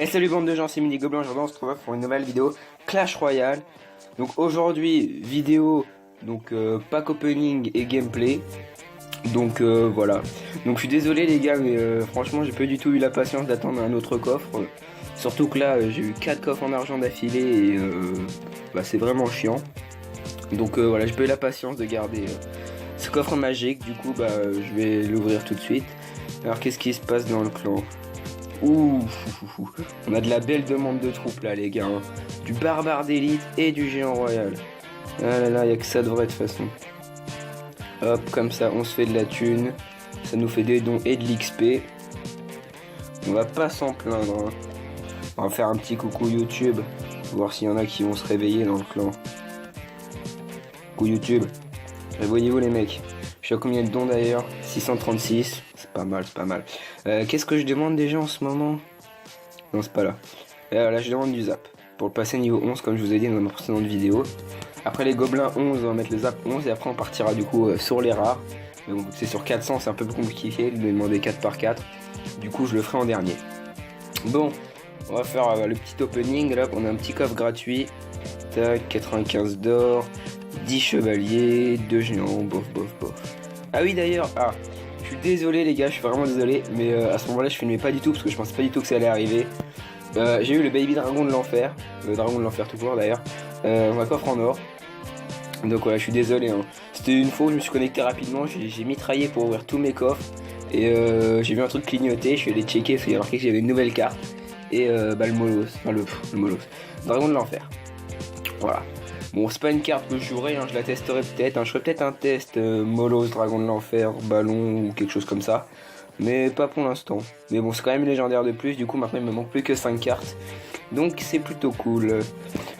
Et salut bande de gens, c'est Mini Gobelin, aujourd'hui on se retrouve pour une nouvelle vidéo Clash Royale. Donc aujourd'hui, vidéo, donc pack opening et gameplay. Donc voilà. Donc je suis désolé les gars, mais franchement j'ai pas du tout eu la patience d'attendre un autre coffre. Surtout que là j'ai eu 4 coffres en argent d'affilée et c'est vraiment chiant. Donc voilà, j'ai pas eu la patience de garder ce coffre magique. Du coup je vais l'ouvrir tout de suite. Alors qu'est-ce qui se passe dans le clan? Ouh, on a de la belle demande de troupes là les gars, hein. Du barbare d'élite et du géant royal. Ah là là, y'a que ça de vrai de toute façon. Hop, comme ça on se fait de la thune. Ça nous fait des dons et de l'XP. On va pas s'en plaindre, hein. On va faire un petit coucou YouTube. Voir s'il y en a qui vont se réveiller dans le clan. Coucou YouTube. Réveillez-vous les mecs. Je sais à combien de dons d'ailleurs? 636. C'est pas mal, c'est pas mal. Qu'est-ce que je demande déjà en ce moment? Non, c'est pas là. Là, je demande du zap. Pour le passer niveau 11, comme je vous ai dit dans ma précédente vidéo. Après les gobelins 11, on va mettre le zap 11. Et après, on partira du coup sur les rares. Mais bon, c'est sur 400, c'est un peu plus compliqué de demander 4 par 4. Du coup, je le ferai en dernier. Bon, on va faire le petit opening. Là, on a un petit coffre gratuit. Tac, 95 d'or. 10 chevaliers, 2 géants, bof. Ah oui d'ailleurs, je suis désolé les gars, je suis vraiment désolé, mais à ce moment là je filmais pas du tout parce que je pensais pas du tout que ça allait arriver. J'ai eu le baby dragon de l'enfer, le dragon de l'enfer tout court d'ailleurs, un coffre en or. Donc voilà, je suis désolé, hein. C'était une fois où je me suis connecté rapidement, j'ai mitraillé pour ouvrir tous mes coffres. Et j'ai vu un truc clignoter, je suis allé checker parce qu'il y a marqué que j'avais une nouvelle carte. Et le Molos, le Molos, dragon de l'enfer. Voilà. Bon, c'est pas une carte que je jouerai, hein, je la testerai peut-être, hein, je ferai peut-être un test Molos, Dragon de l'Enfer, Ballon ou quelque chose comme ça, mais pas pour l'instant. Mais bon, c'est quand même légendaire de plus, du coup maintenant il me manque plus que 5 cartes, donc c'est plutôt cool.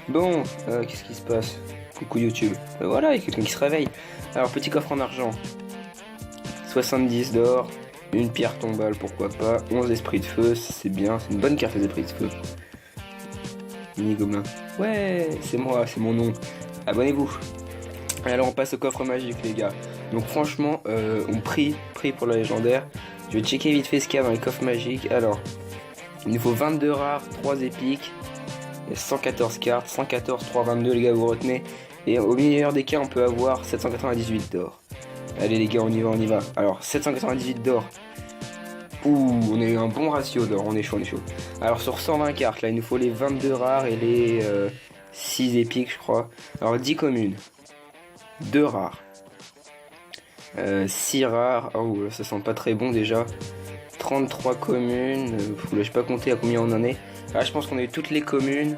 Bon, qu'est-ce qui se passe? Coucou YouTube. Voilà, il y a quelqu'un qui se réveille. Alors, petit coffre en argent, 70 d'or, une pierre tombale, pourquoi pas, 11 esprits de feu, c'est bien, c'est une bonne carte les esprits de feu. Mini Gobelin. Ouais, c'est moi, c'est mon nom. Abonnez-vous. Alors on passe au coffre magique les gars. Donc franchement, on prie pour le légendaire. Je vais checker vite fait ce qu'il y a dans les coffres magiques. Alors, il nous faut 22 rares, 3 épiques. Il y a 114 cartes, 114, 322 les gars, vous retenez. Et au meilleur des cas, on peut avoir 798 d'or. Allez les gars, on y va. Alors, 798 d'or. Ouh, on a eu un bon ratio d'or, on est chaud. Alors sur 120 cartes, là il nous faut les 22 rares et les 6 épiques je crois. Alors 10 communes, 2 rares, 6 rares, oh là, ça sent pas très bon déjà. 33 communes, là j'ai pas compté à combien on en est. Là je pense qu'on a eu toutes les communes,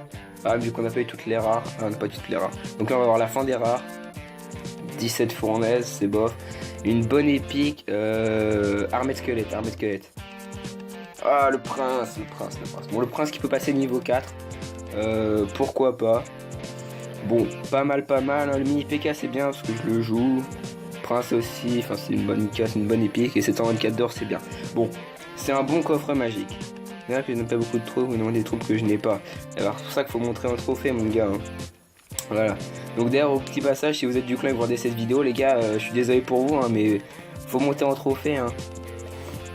vu qu'on a pas eu toutes les rares, on n'a pas eu toutes les rares. Donc là on va avoir la fin des rares, 17 fournaises, c'est bof. Une bonne épique, armée de squelette. Ah, le prince. Bon, le prince qui peut passer niveau 4. Pourquoi pas. Bon, pas mal. Hein. Le mini PK c'est bien parce que je le joue. Prince aussi, enfin c'est une bonne casse, une bonne épique. Et 724 d'or c'est bien. Bon, c'est un bon coffre magique. Là, je n'ai pas beaucoup de troupes, vous demandez des troupes que je n'ai pas. Alors c'est pour ça qu'il faut montrer un trophée mon gars. Hein. Voilà. Donc d'ailleurs au petit passage, si vous êtes du clan et que vous regardez cette vidéo les gars, je suis désolé pour vous hein, mais faut monter en trophée hein.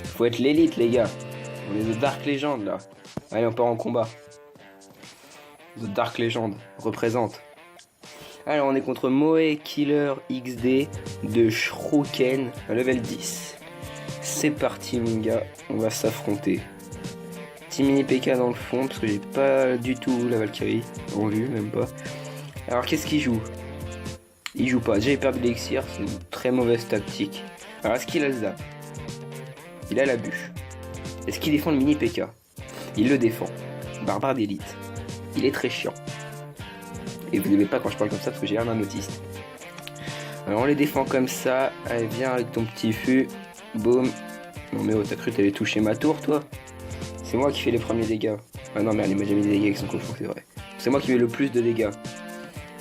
Faut être l'élite les gars. On est The Dark Legend là. Allez on part en combat. The Dark Legend représente. Alors on est contre Moe Killer XD de Shrouken level 10. C'est parti mon gars, on va s'affronter. Petit mini PK dans le fond parce que j'ai pas du tout la Valkyrie en vue, même pas. Alors qu'est-ce qu'il joue? Il joue pas. Déjà il perd de l'élixir, c'est une très mauvaise tactique. Alors est-ce qu'il a le zap? Il a la bûche. Est-ce qu'il défend le mini PK? Il le défend. Barbare d'élite. Il est très chiant. Et vous n'aimez pas quand je parle comme ça parce que j'ai l'air d'un autiste. Alors on les défend comme ça. Allez viens avec ton petit fût. Boum. Non mais oh t'as cru que t'allais toucher ma tour toi? C'est moi qui fais les premiers dégâts. Ah non mais elle m'a jamais mis des dégâts avec son cochon, c'est vrai. C'est moi qui mets le plus de dégâts.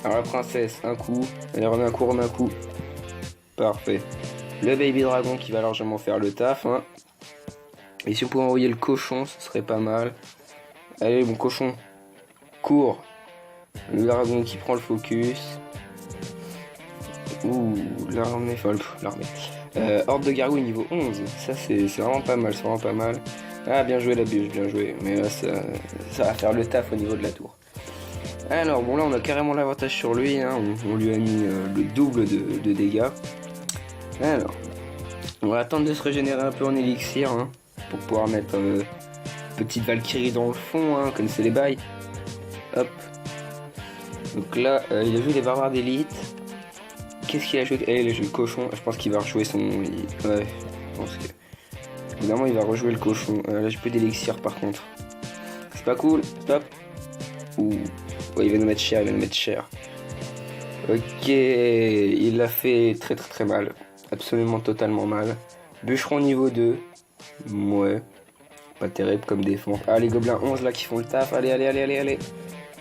Alors la princesse, un coup, elle remet un coup. Parfait. Le baby dragon qui va largement faire le taf. Hein. Et si on pouvait envoyer le cochon, ce serait pas mal. Allez mon cochon, cours. Le dragon qui prend le focus. Ouh, l'armée. Horde de gargouilles niveau 11. Ça c'est vraiment pas mal, Ah, bien joué la bûche, bien joué. Mais là, ça va faire le taf au niveau de la tour. Alors, bon, là, on a carrément l'avantage sur lui. Hein. On lui a mis le double de dégâts. Alors, on va attendre de se régénérer un peu en élixir. Hein, pour pouvoir mettre petite Valkyrie dans le fond. Hein, comme c'est les bails. Hop. Donc là, il a joué les barbares d'élite. Qu'est-ce qu'il a joué? Il a joué le cochon. Je pense qu'il va rejouer son... Ouais, je pense que... Évidemment, il va rejouer le cochon. Là, j'ai plus d'élixir par contre. C'est pas cool. Stop. Ouh. Ouais, il va nous mettre cher, il va nous mettre cher. Ok, il l'a fait très très très mal. Absolument totalement mal. Bûcheron niveau 2. Ouais. Pas terrible comme défense. Ah, les gobelins 11 là qui font le taf. Allez, allez, allez, allez, allez.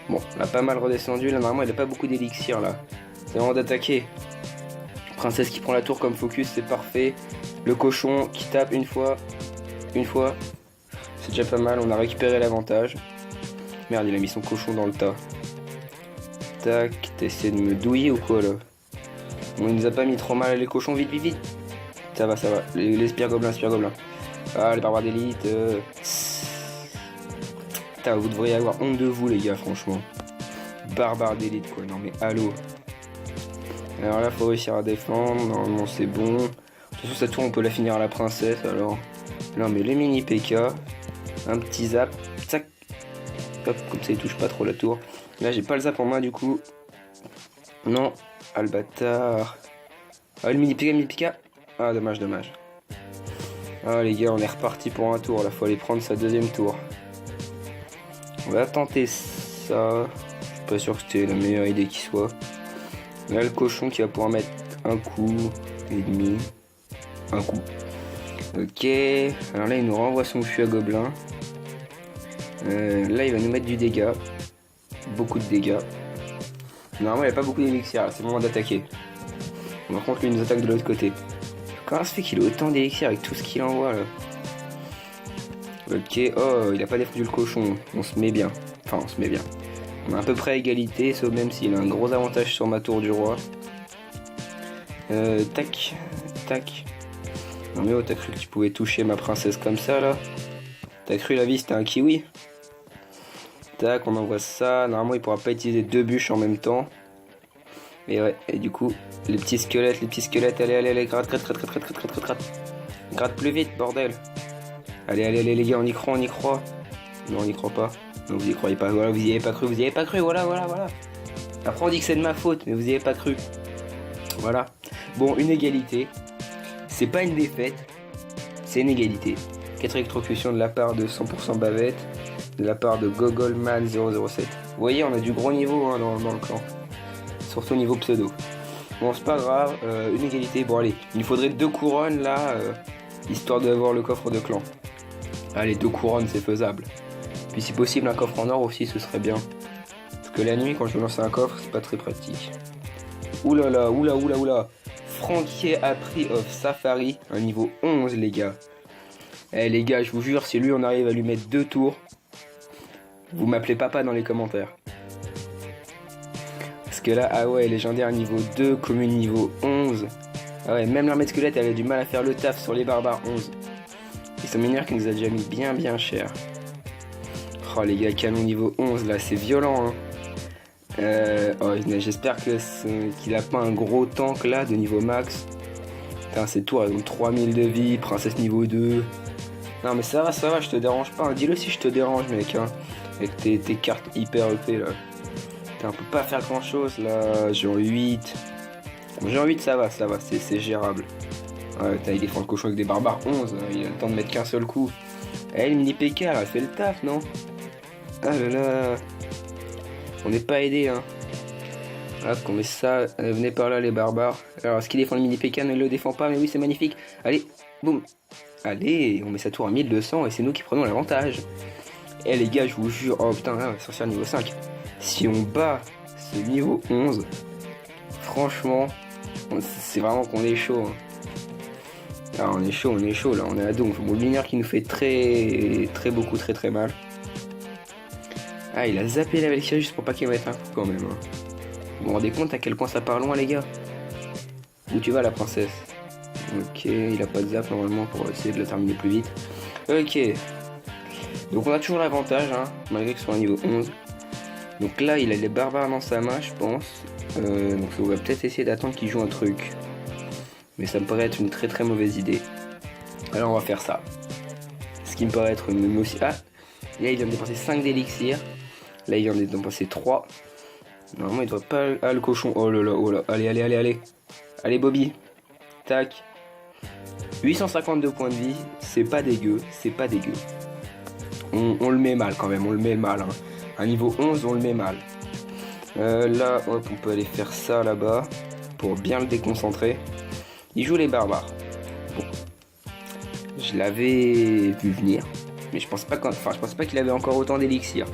Bon, on a pas mal redescendu. Là, normalement, il a pas beaucoup d'élixir là. C'est vraiment d'attaquer. Princesse qui prend la tour comme focus, c'est parfait. Le cochon qui tape une fois. Une fois. C'est déjà pas mal, on a récupéré l'avantage. Merde, il a mis son cochon dans le tas. Tac, t'essaies de me douiller ou quoi là? Bon, il nous a pas mis trop mal les cochons, vite, vite, vite. Ça va, ça va. Les spires gobelins, spires gobelins. Ah, les barbares d'élite. Putain, vous devriez avoir honte de vous les gars, franchement. Barbares d'élite quoi, non mais allô. Alors là, faut réussir à défendre. Normalement, c'est bon. De toute façon, cette tour, on peut la finir à la princesse. Alors, là, on met les mini PK. Un petit zap. Tac. Hop, comme ça, il touche pas trop la tour. Là, j'ai pas le zap en main, du coup. Non. Ah, le bâtard. Ah, le mini PK, mini PK. Ah, dommage, dommage. Ah, les gars, on est reparti pour un tour. Là, faut aller prendre sa deuxième tour. On va tenter ça. Je suis pas sûr que c'était la meilleure idée qui soit. Là, le cochon qui va pouvoir mettre un coup et demi. Un coup. Ok. Alors là, il nous renvoie son fût à gobelin. Là, il va nous mettre du dégât. Beaucoup de dégâts. Normalement, il n'y a pas beaucoup d'élixir. C'est le moment d'attaquer. Par contre, lui, il nous attaque de l'autre côté. Comment ça se fait qu'il a autant d'élixir avec tout ce qu'il envoie là? Ok. Oh, il a pas défendu le cochon. On se met bien. Enfin, on se met bien. On est à peu près à égalité, sauf même s'il a un gros avantage sur ma tour du roi. Tac, tac. Non mais oh, t'as cru que tu pouvais toucher ma princesse comme ça là? T'as cru la vie c'était un kiwi? Tac, on envoie ça. Normalement il pourra pas utiliser deux bûches en même temps. Et ouais, et du coup, les petits squelettes, allez, allez, allez, gratte, gratte, gratte, gratte, gratte, gratte, gratte, gratte. Gratte plus vite, bordel. Allez, allez, allez les gars, on y croit, on y croit. Non, on n'y croit pas. Non, vous y croyez pas, voilà, vous y avez pas cru, voilà, voilà, voilà. Après on dit que c'est de ma faute, mais vous y avez pas cru. Voilà. Bon, une égalité. C'est pas une défaite, c'est une égalité. 4 électrocutions de la part de 100% bavette, de la part de Gogolman 007. Vous voyez, on a du gros niveau hein, dans le clan. Surtout niveau pseudo. Bon, c'est pas grave, une égalité. Bon, allez, il faudrait 2 couronnes là, histoire d'avoir le coffre de clan. Allez, 2 couronnes, c'est faisable. Puis si possible un coffre en or aussi ce serait bien. Parce que la nuit quand je veux lancer un coffre c'est pas très pratique. Oulala, oula oula oula. Franquier Appris of Safari, un niveau 11 les gars. Eh les gars je vous jure si lui on arrive à lui mettre 2 tours, vous m'appelez papa dans les commentaires. Parce que là ah ouais légendaire niveau 2, commune niveau 11. Ah ouais même l'armée de squelette elle a du mal à faire le taf sur les barbares 11. Ils sont mineurs qui nous a déjà mis bien cher. Oh les gars, canon niveau 11 là, c'est violent hein. Oh, j'espère qu'il a pas un gros tank là de niveau max. Putain, ces tours elles ont 3000 de vie, princesse niveau 2. Non mais ça va, je te dérange pas. Hein. Dis-le si je te dérange mec hein. Avec tes cartes hyper EP là. Putain, on peut pas faire grand chose là. J'ai en 8. Bon, j'ai en 8 ça va, c'est gérable. Ouais, putain, il défend le cochon avec des barbares 11. Il a le temps de mettre qu'un seul coup. Eh, le mini PK là, elle fait le taf non? Ah là là. On n'est pas aidé hein. Hop, on met ça. Venez par là les barbares. Alors est-ce qu'il défend le mini PK? Ne le défend pas, mais oui c'est magnifique. Allez, boum. Allez, on met sa tour à 1200 et c'est nous qui prenons l'avantage. Eh les gars, je vous jure. Oh putain, là, on va sortir niveau 5. Si on bat ce niveau 11, franchement, c'est vraiment qu'on est chaud. Hein. Ah, on est chaud là, on est à donf. Bon, le mineur qui nous fait très mal. Ah, il a zappé la Valkyrie juste pour pas qu'il mette un coup quand même. Hein. Vous vous rendez compte à quel point ça part loin, les gars? Où tu vas, la princesse? Ok, il a pas de zap normalement pour essayer de la terminer plus vite. Ok. Donc on a toujours l'avantage, hein, malgré que ce soit un niveau 11. Donc là il a les barbares dans sa main je pense. Donc on va peut-être essayer d'attendre qu'il joue un truc. Mais ça me paraît être une très très mauvaise idée. Alors on va faire ça. Ce qui me paraît être une aussi... Ah, là il vient de dépenser 5 d'élixir. Là il vient de dépenser 3. Normalement il doit pas... Ah le cochon, oh là là, oh là. Allez, allez, allez, allez. Allez Bobby. Tac. 852 points de vie, c'est pas dégueu, c'est pas dégueu. On le met mal quand même, on le met mal. Hein. À niveau 11, on le met mal. Là, hop, on peut aller faire ça là-bas pour bien le déconcentrer. Il joue les barbares. Bon. Je l'avais vu venir, mais je pense pas qu'il avait encore autant d'élixir.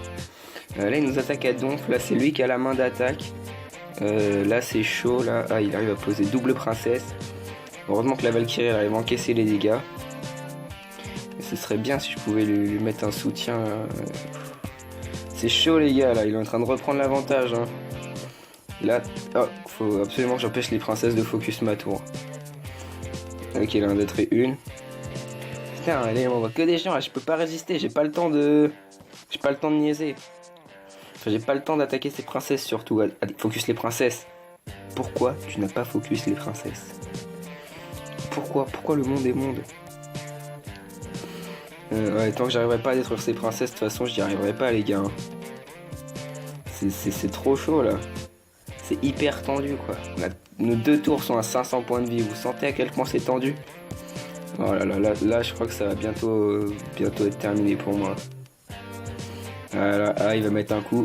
Là, il nous attaque à donf. Là, c'est lui qui a la main d'attaque. Là, c'est chaud. Là, ah, il arrive à poser double princesse. Heureusement que la Valkyrie arrive à encaisser les dégâts. Et ce serait bien si je pouvais lui mettre un soutien. C'est chaud les gars là, il est en train de reprendre l'avantage. Hein. Là, oh, faut absolument que j'empêche les princesses de focus ma tour. Ok, là on a trait une. Putain, allez, on voit que des gens, là, je peux pas résister, j'ai pas le temps de niaiser. Enfin, j'ai pas le temps d'attaquer ces princesses surtout. Allez, focus les princesses. Pourquoi tu n'as pas focus les princesses? Pourquoi le monde est monde? Ouais, tant que j'arriverai pas à détruire ces princesses, de toute façon j'y arriverai pas les gars. C'est trop chaud là. C'est hyper tendu quoi. Nos deux tours sont à 500 points de vie. Vous sentez à quel point c'est tendu? Oh là là, là je crois que ça va bientôt être terminé pour moi. Voilà, ah il va mettre un coup.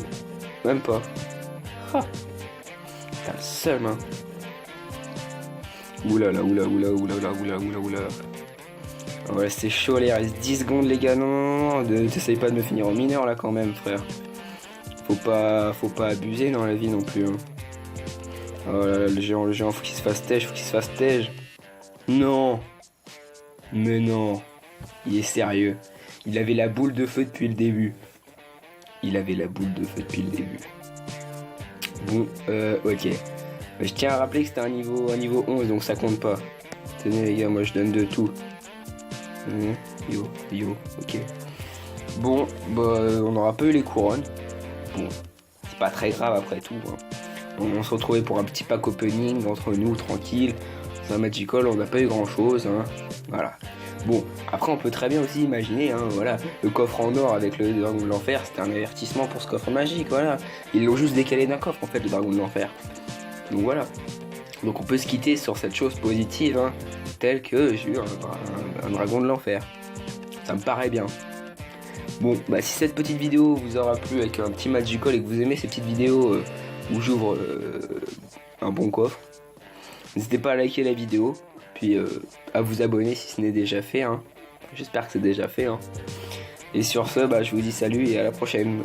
Même pas. Ah. T'as le seum hein. Oulala, oula. Ouais, c'est chaud, il reste 10 secondes, les gars. Non, t'essayes pas de me finir en mineur là quand même, frère. Faut pas abuser dans la vie non plus. Hein. Oh là là, le géant, faut qu'il se fasse tège, Non. Mais non. Il est sérieux. Il avait la boule de feu depuis le début. Bon, ok. Je tiens à rappeler que c'était un niveau 11, donc ça compte pas. Tenez les gars, moi je donne de tout. Yo, ok. Bon, bah on aura pas eu les couronnes. Bon, c'est pas très grave après tout. Hein. On se retrouvait pour un petit pack opening entre nous, tranquille. C'est un Magical, on n'a pas eu grand chose. Hein. Voilà. Bon, après on peut très bien aussi imaginer, hein, voilà, le coffre en or avec le dragon de l'enfer, c'était un avertissement pour ce coffre magique, voilà. Ils l'ont juste décalé d'un coffre en fait, le dragon de l'enfer. Donc voilà. Donc on peut se quitter sur cette chose positive, hein, telle que j'ai eu un dragon de l'enfer. Ça me paraît bien. Bon, bah si cette petite vidéo vous aura plu avec un petit Magical et que vous aimez ces petites vidéos où j'ouvre un bon coffre, n'hésitez pas à liker la vidéo, puis à vous abonner si ce n'est déjà fait. Hein. J'espère que c'est déjà fait. Hein. Et sur ce, bah, je vous dis salut et à la prochaine.